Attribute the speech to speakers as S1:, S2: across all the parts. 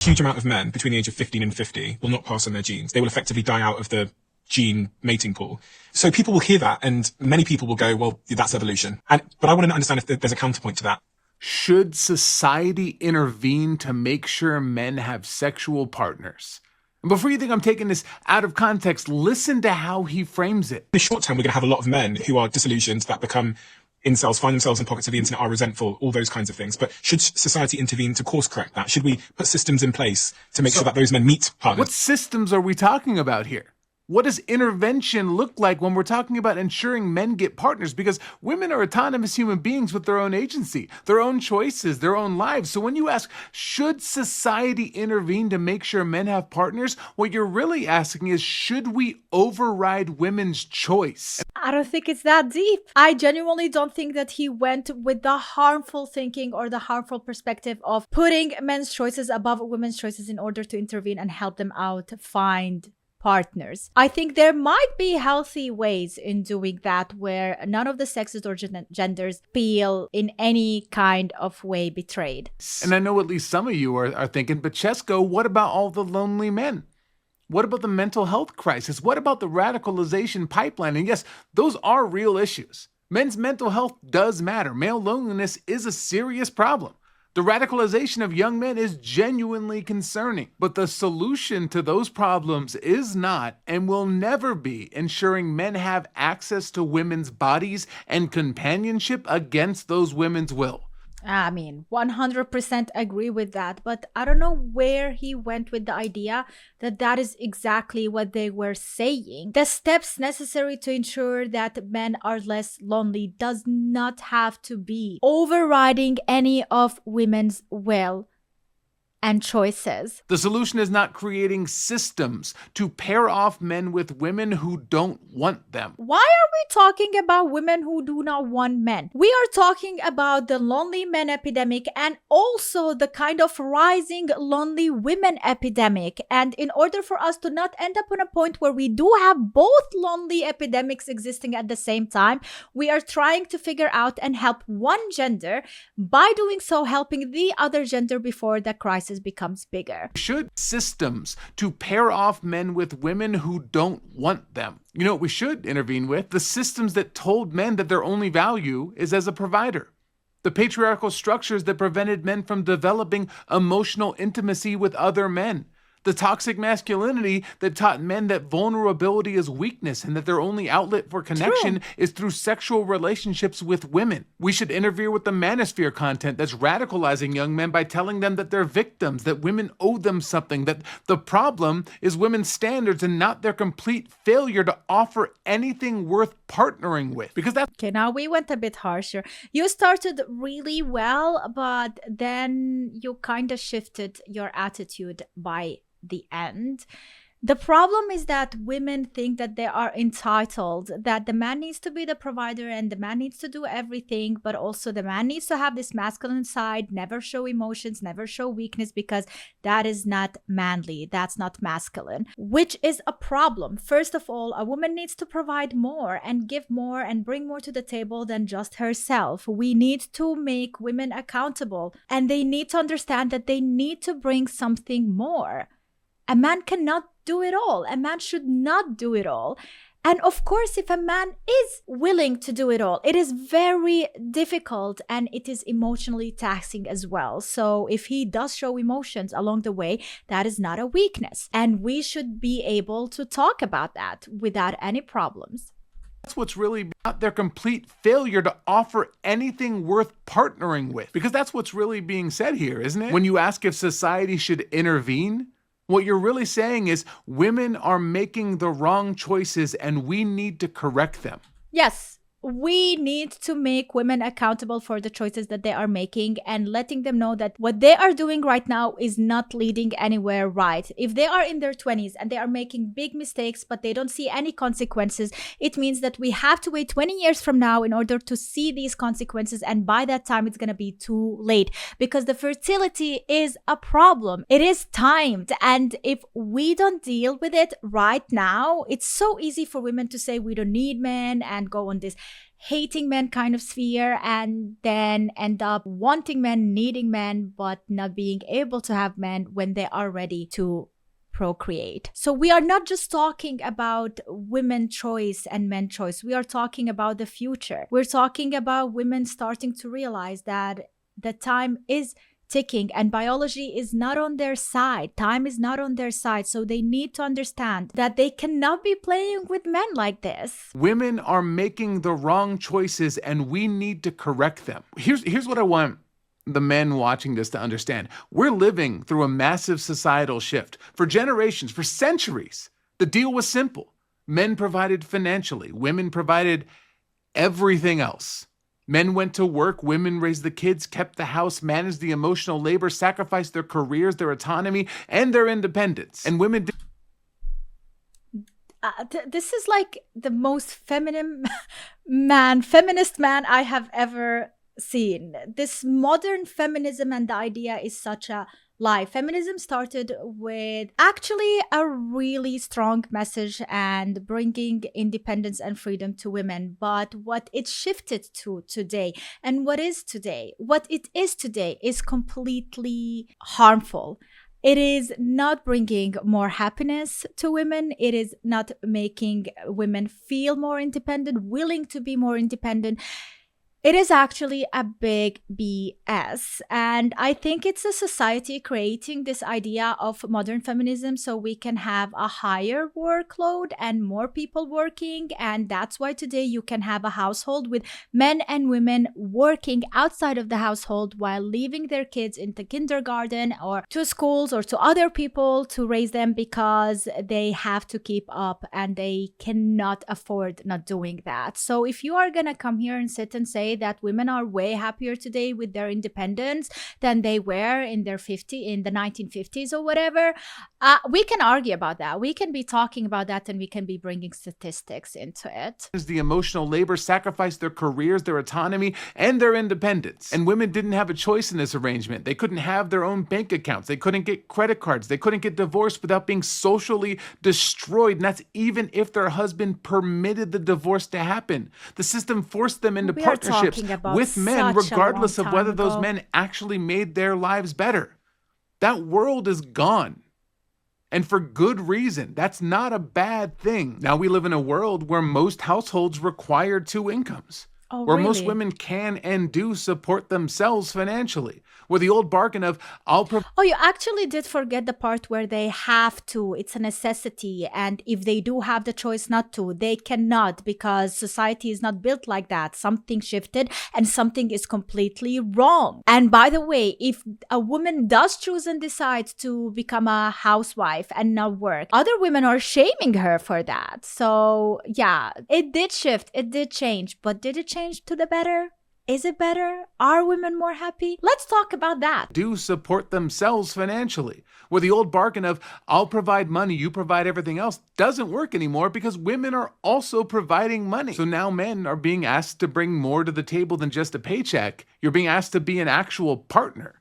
S1: huge amount of men between the age of 15 and 50 will not pass on their genes. They will effectively die out of the gene mating pool. So people will hear that, and many people will go, well, that's evolution. But I want to understand if there's a counterpoint to that.
S2: Should society intervene to make sure men have sexual partners? And before you think I'm taking this out of context, listen to how he frames it.
S1: In the short term, we're going to have a lot of men who are disillusioned, that become incels, find themselves in pockets of the internet, are resentful, all those kinds of things. But should society intervene to course correct that? Should we put systems in place to make sure that those men meet partners?
S2: What systems are we talking about here? What does intervention look like when we're talking about ensuring men get partners? Because women are autonomous human beings with their own agency, their own choices, their own lives. So when you ask, should society intervene to make sure men have partners? What you're really asking is, should we override women's choice?
S3: I don't think it's that deep. I genuinely don't think that he went with the harmful thinking or the harmful perspective of putting men's choices above women's choices in order to intervene and help them out find partners. I think there might be healthy ways in doing that where none of the sexes or genders feel in any kind of way betrayed.
S2: And I know at least some of you are thinking, but Chesko, what about all the lonely men? What about the mental health crisis? What about the radicalization pipeline? And yes, those are real issues. Men's mental health does matter. Male loneliness is a serious problem. The radicalization of young men is genuinely concerning, but the solution to those problems is not and will never be ensuring men have access to women's bodies and companionship against those women's will.
S3: I mean, 100% agree with that, but I don't know where he went with the idea that that is exactly what they were saying. The steps necessary to ensure that men are less lonely does not have to be overriding any of women's will and choices.
S2: The solution is not creating systems to pair off men with women who don't want them.
S3: Why are we talking about women who do not want men? We are talking about the lonely men epidemic and also the kind of rising lonely women epidemic. And in order for us to not end up on a point where we do have both lonely epidemics existing at the same time, we are trying to figure out and help one gender, by doing so helping the other gender before the crisis becomes bigger.
S2: Should systems to pair off men with women who don't want them? You know what we should intervene with? The systems that told men that their only value is as a provider. The patriarchal structures that prevented men from developing emotional intimacy with other men. The toxic masculinity that taught men that vulnerability is weakness and that their only outlet for connection is through sexual relationships with women. We should interfere with the manosphere content that's radicalizing young men by telling them that they're victims, that women owe them something, that the problem is women's standards and not their complete failure to offer anything worth partnering with. Because that's...
S3: Okay, now we went a bit harsher. You started really well, but then you kind of shifted your attitude by the end. The problem is that women think that they are entitled, that the man needs to be the provider and the man needs to do everything, but also the man needs to have this masculine side, never show emotions, never show weakness, because that is not manly, that's not masculine, which is a problem. First of all, a woman needs to provide more and give more and bring more to the table than just herself. We need to make women accountable, and they need to understand that they need to bring something more. A man cannot do it all. A man should not do it all. And of course, if a man is willing to do it all, it is very difficult and it is emotionally taxing as well. So if he does show emotions along the way, that is not a weakness. And we should be able to talk about that without any problems.
S2: That's what's really about their complete failure to offer anything worth partnering with. Because that's what's really being said here, isn't it? When you ask if society should intervene, what you're really saying is women are making the wrong choices and we need to correct them.
S3: Yes. We need to make women accountable for the choices that they are making and letting them know that what they are doing right now is not leading anywhere right. If they are in their 20s and they are making big mistakes, but they don't see any consequences, it means that we have to wait 20 years from now in order to see these consequences. And by that time, it's going to be too late because the fertility is a problem. It is timed. And if we don't deal with it right now, it's so easy for women to say we don't need men and go on this hating men kind of sphere, and then end up wanting men, needing men, but not being able to have men when they are ready to procreate. So we are not just talking about women choice and men choice. We are talking about the future. We're talking about women starting to realize that the time is ticking and biology is not on their side. Time is not on their side. So they need to understand that they cannot be playing with men like this.
S2: Women are making the wrong choices and we need to correct them. Here's what I want the men watching this to understand. We're living through a massive societal shift. For generations, for centuries, the deal was simple. Men provided financially, women provided everything else. Men went to work, women raised the kids, kept the house, managed the emotional labor, sacrificed their careers, their autonomy, and their independence. And women did.
S3: This is like the most feminist man I have ever seen. This modern feminism and the idea is such a lie. Feminism started with actually a really strong message and bringing independence and freedom to women. But what it shifted to today and what it is today is completely harmful. It is not bringing more happiness to women. It is not making women feel more independent, willing to be more independent. It is actually a big BS. And I think it's a society creating this idea of modern feminism so we can have a higher workload and more people working. And that's why today you can have a household with men and women working outside of the household while leaving their kids into kindergarten or to schools or to other people to raise them because they have to keep up and they cannot afford not doing that. So if you are going to come here and sit and say that women are way happier today with their independence than they were in the 1950s or whatever, we can argue about that. We can be talking about that and we can be bringing statistics into it.
S2: The emotional labor, sacrificed their careers, their autonomy, and their independence. And women didn't have a choice in this arrangement. They couldn't have their own bank accounts. They couldn't get credit cards. They couldn't get divorced without being socially destroyed. And that's even if their husband permitted the divorce to happen. The system forced them into partnerships with men, regardless of whether those men actually made their lives better. That world is gone. And for good reason. That's not a bad thing. Now we live in a world where most households require two incomes. Where most women can and do support themselves financially. Where the old bargain of, you
S3: actually did forget the part where they have to. It's a necessity. And if they do have the choice not to, they cannot because society is not built like that. Something shifted and something is completely wrong. And by the way, if a woman does choose and decides to become a housewife and not work, other women are shaming her for that. So yeah, it did shift. It did change. But did it change to the better? Is it better? Are women more happy? Let's talk about that.
S2: Do support themselves financially. Where the old bargain of, I'll provide money, you provide everything else, doesn't work anymore because women are also providing money. So now men are being asked to bring more to the table than just a paycheck. You're being asked to be an actual partner,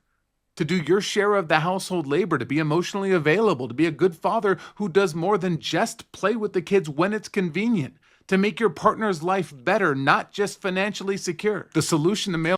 S2: to do your share of the household labor, to be emotionally available, to be a good father who does more than just play with the kids when it's convenient. To make your partner's life better, not just financially secure. The solution to male...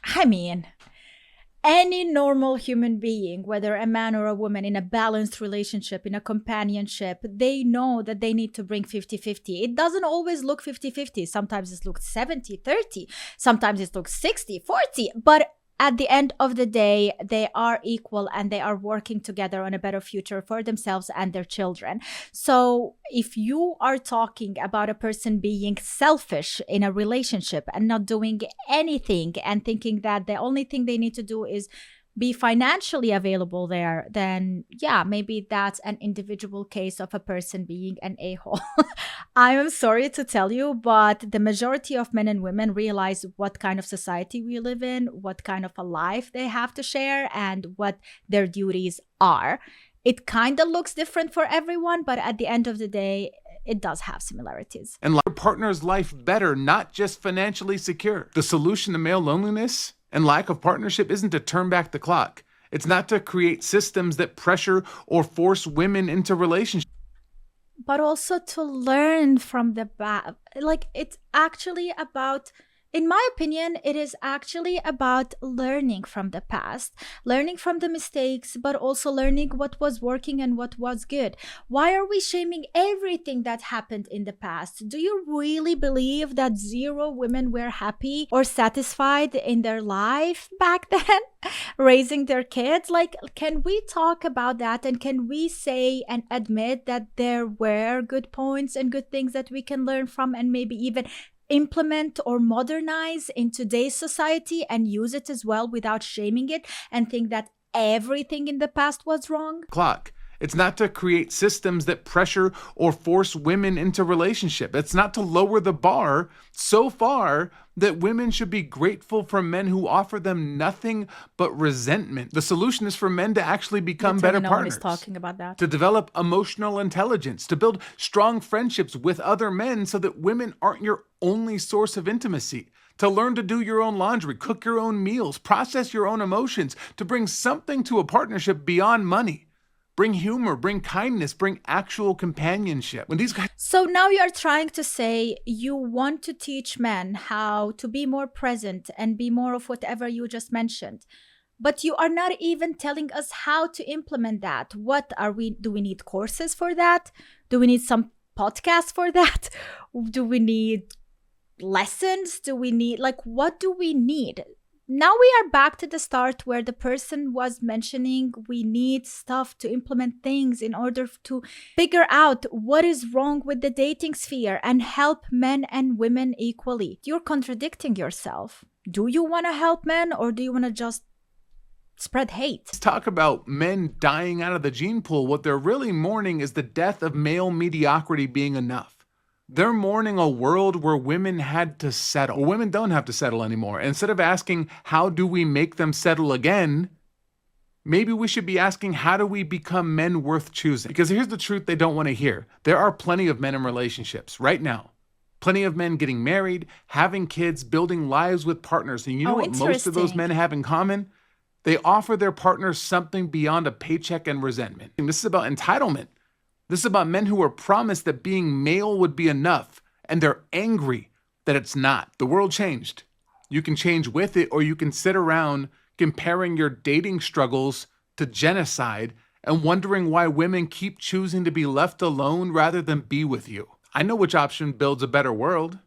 S3: Any normal human being, whether a man or a woman, in a balanced relationship, in a companionship, they know that they need to bring 50-50. It doesn't always look 50-50. Sometimes it looks 70-30. Sometimes it looks 60-40. But at the end of the day, they are equal and they are working together on a better future for themselves and their children. So if you are talking about a person being selfish in a relationship and not doing anything and thinking that the only thing they need to do is be financially available there, then yeah, maybe that's an individual case of a person being an a-hole. I am sorry to tell you, but the majority of men and women realize what kind of society we live in, what kind of a life they have to share, and what their duties are. It kind of looks different for everyone, but at the end of the day, it does have similarities.
S2: And your partner's life better, not just financially secure. The solution to male loneliness and lack of partnership isn't to turn back the clock. It's not to create systems that pressure or force women into relationships.
S3: But also to learn from the bad. Like, it's actually about In my opinion, it is actually about learning from the past, learning from the mistakes, but also learning what was working and what was good. Why are we shaming everything that happened in the past? Do you really believe that 0 women were happy or satisfied in their life back then, raising their kids? Like, can we talk about that, and can we say and admit that there were good points and good things that we can learn from and maybe even implement or modernize in today's society and use it as well without shaming it and think that everything in the past was wrong?
S2: Clock. It's not to create systems that pressure or force women into relationship. It's not to lower the bar so far that women should be grateful for men who offer them nothing but resentment. The solution is for men to actually become better partners.
S3: Talking about that.
S2: To develop emotional intelligence, to build strong friendships with other men so that women aren't your only source of intimacy. To learn to do your own laundry, cook your own meals, process your own emotions, to bring something to a partnership beyond money. Bring humor, bring kindness, bring actual companionship. When these guys...
S3: So now you're trying to say you want to teach men how to be more present and be more of whatever you just mentioned. But you are not even telling us how to implement that. What are we? Do we need courses for that? Do we need some podcasts for that? Do we need lessons? Do we need, like, what do we need? Now we are back to the start where the person was mentioning we need stuff to implement things in order to figure out what is wrong with the dating sphere and help men and women equally. You're contradicting yourself. Do you want to help men, or do you want to just spread hate?
S2: Let's talk about men dying out of the gene pool. What they're really mourning is the death of male mediocrity being enough. They're mourning a world where women had to settle. Well, women don't have to settle anymore. Instead of asking, how do we make them settle again? Maybe we should be asking, how do we become men worth choosing? Because here's the truth they don't want to hear. There are plenty of men in relationships right now. Plenty of men getting married, having kids, building lives with partners. And you know what most of those men have in common? They offer their partners something beyond a paycheck and resentment. And this is about entitlement. This is about men who are promised that being male would be enough, and they're angry that it's not. The world changed. You can change with it, or you can sit around comparing your dating struggles to genocide and wondering why women keep choosing to be left alone rather than be with you. I know which option builds a better world.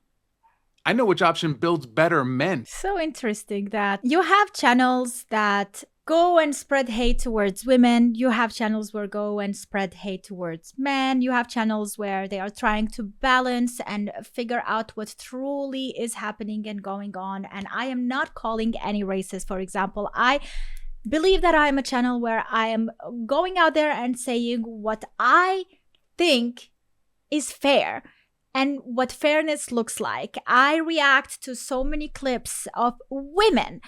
S2: I know which option builds better men.
S3: So interesting that you have channels that go and spread hate towards women. You have channels where go and spread hate towards men. You have channels where they are trying to balance and figure out what truly is happening and going on. And I am not calling any races, for example. I believe that I am a channel where I am going out there and saying what I think is fair and what fairness looks like. I react to so many clips of women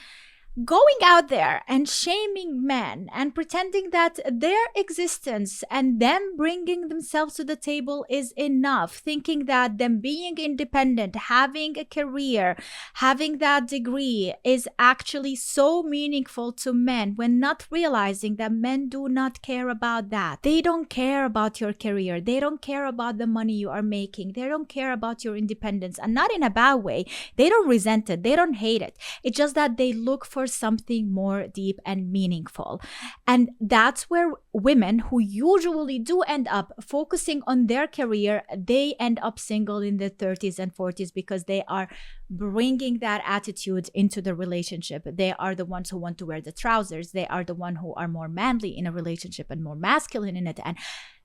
S3: going out there and shaming men and pretending that their existence and them bringing themselves to the table is enough, thinking that them being independent, having a career, having that degree is actually so meaningful to men, when not realizing that men do not care about that. They don't care about your career. They don't care about the money you are making. They don't care about your independence, and not in a bad way. They don't resent it. They don't hate it. It's just that they look for something more deep and meaningful. And that's where women who usually do end up focusing on their career, they end up single in their 30s and 40s because they are bringing that attitude into the relationship. They are the ones who want to wear the trousers. They are the ones who are more manly in a relationship and more masculine in it. And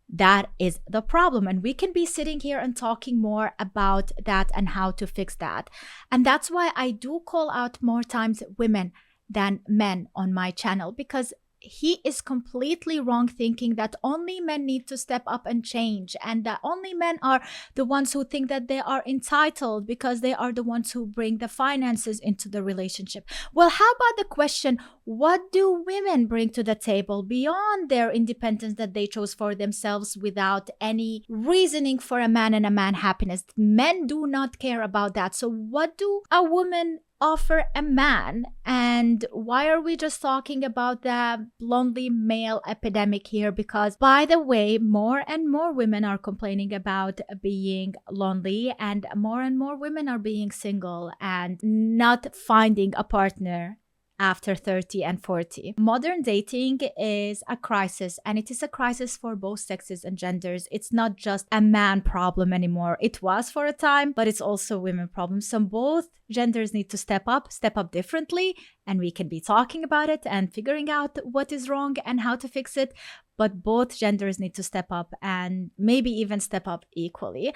S3: that is the problem. And we can be sitting here and talking more about that and how to fix that. And that's why I do call out more times women than men on my channel, because he is completely wrong thinking that only men need to step up and change, and that only men are the ones who think that they are entitled because they are the ones who bring the finances into the relationship. Well, how about the question, what do women bring to the table beyond their independence that they chose for themselves without any reasoning for a man and a man happiness? Men do not care about that. So what do a woman offer a man? And why are we just talking about the lonely male epidemic here? Because, by the way, more and more women are complaining about being lonely, and more women are being single and not finding a partner after 30 and 40. Modern dating is a crisis, and it is a crisis for both sexes and genders. It's not just a man problem anymore. It was for a time, but it's also a women problem. So both genders need to step up differently, and we can be talking about it and figuring out what is wrong and how to fix it. But both genders need to step up, and maybe even step up equally.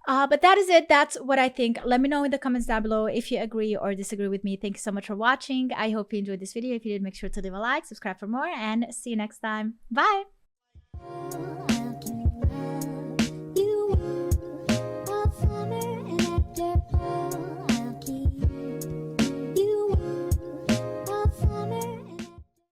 S3: But that is it. That's what I think. Let me know in the comments down below if you agree or disagree with me. Thank you so much for watching. I hope you enjoyed this video. If you did, make sure to leave a like, subscribe for more, and see you next time. Bye.